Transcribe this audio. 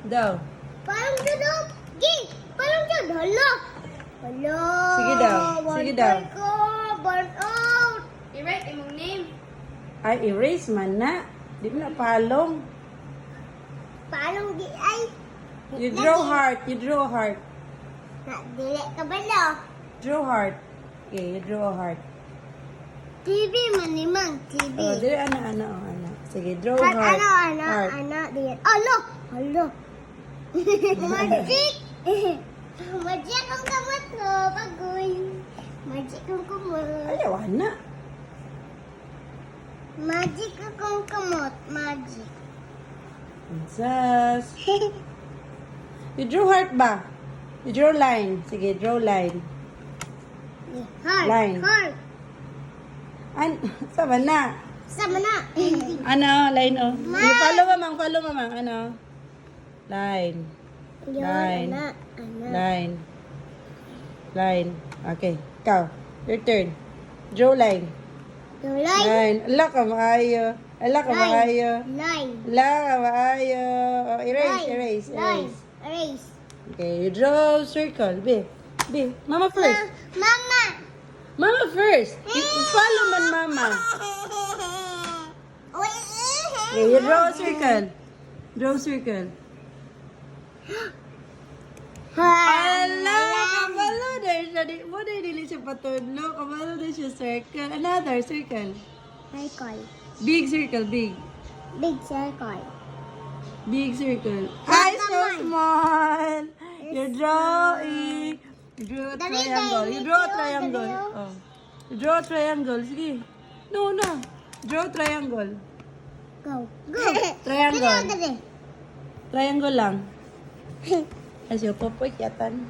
Daw. Parang dyan, parang dyan. Hala. Hala. Sige daw. Sige daw. Burn out. I-write imong name. Ay, erase man na. Di mo na palong. Parang di ay. You draw heart. You draw heart. Dili ka ba lo? Draw heart. Okay, you draw a heart. TV manimang. TV. Oh, dire ana. Sige, draw Heart, heart. Heart. Diyan. Alo. Alo. Magic. Magic ang kamot mo. Bagoy. Magic ang kamot. Ayaw, ana. Magic akong kamot. Magic. Princess. You draw heart ba? You draw line. Sige, draw line. Heart. Line. Heart. Sama na. Sama na. Ano, line oh. Follow mamang. Ano? Line. Line. Line. Line. Okay, ikaw. Your turn. Draw line. Yung line. Line. Ala ka maayo. Line. Ala ka maayo. Oh, Line. erase. Erase. Okay, you draw circle. B. Mama first. Mama. Mama first. You follow man mama. Okay, you draw a circle. Draw circle. Ala, kabalo dahil siya. Mo dahil dili siya patudlo. Kabalo dahil siya circle. Another circle. Circle. Big circle, big. Big circle. Big circle. Ay, so small. You draw a triangle. You draw a triangle. Oh. You draw a triangle. Sige. No. Draw a triangle. Go. Triangle. Dali. Triangle lang. Ay, siya po po, ikatan.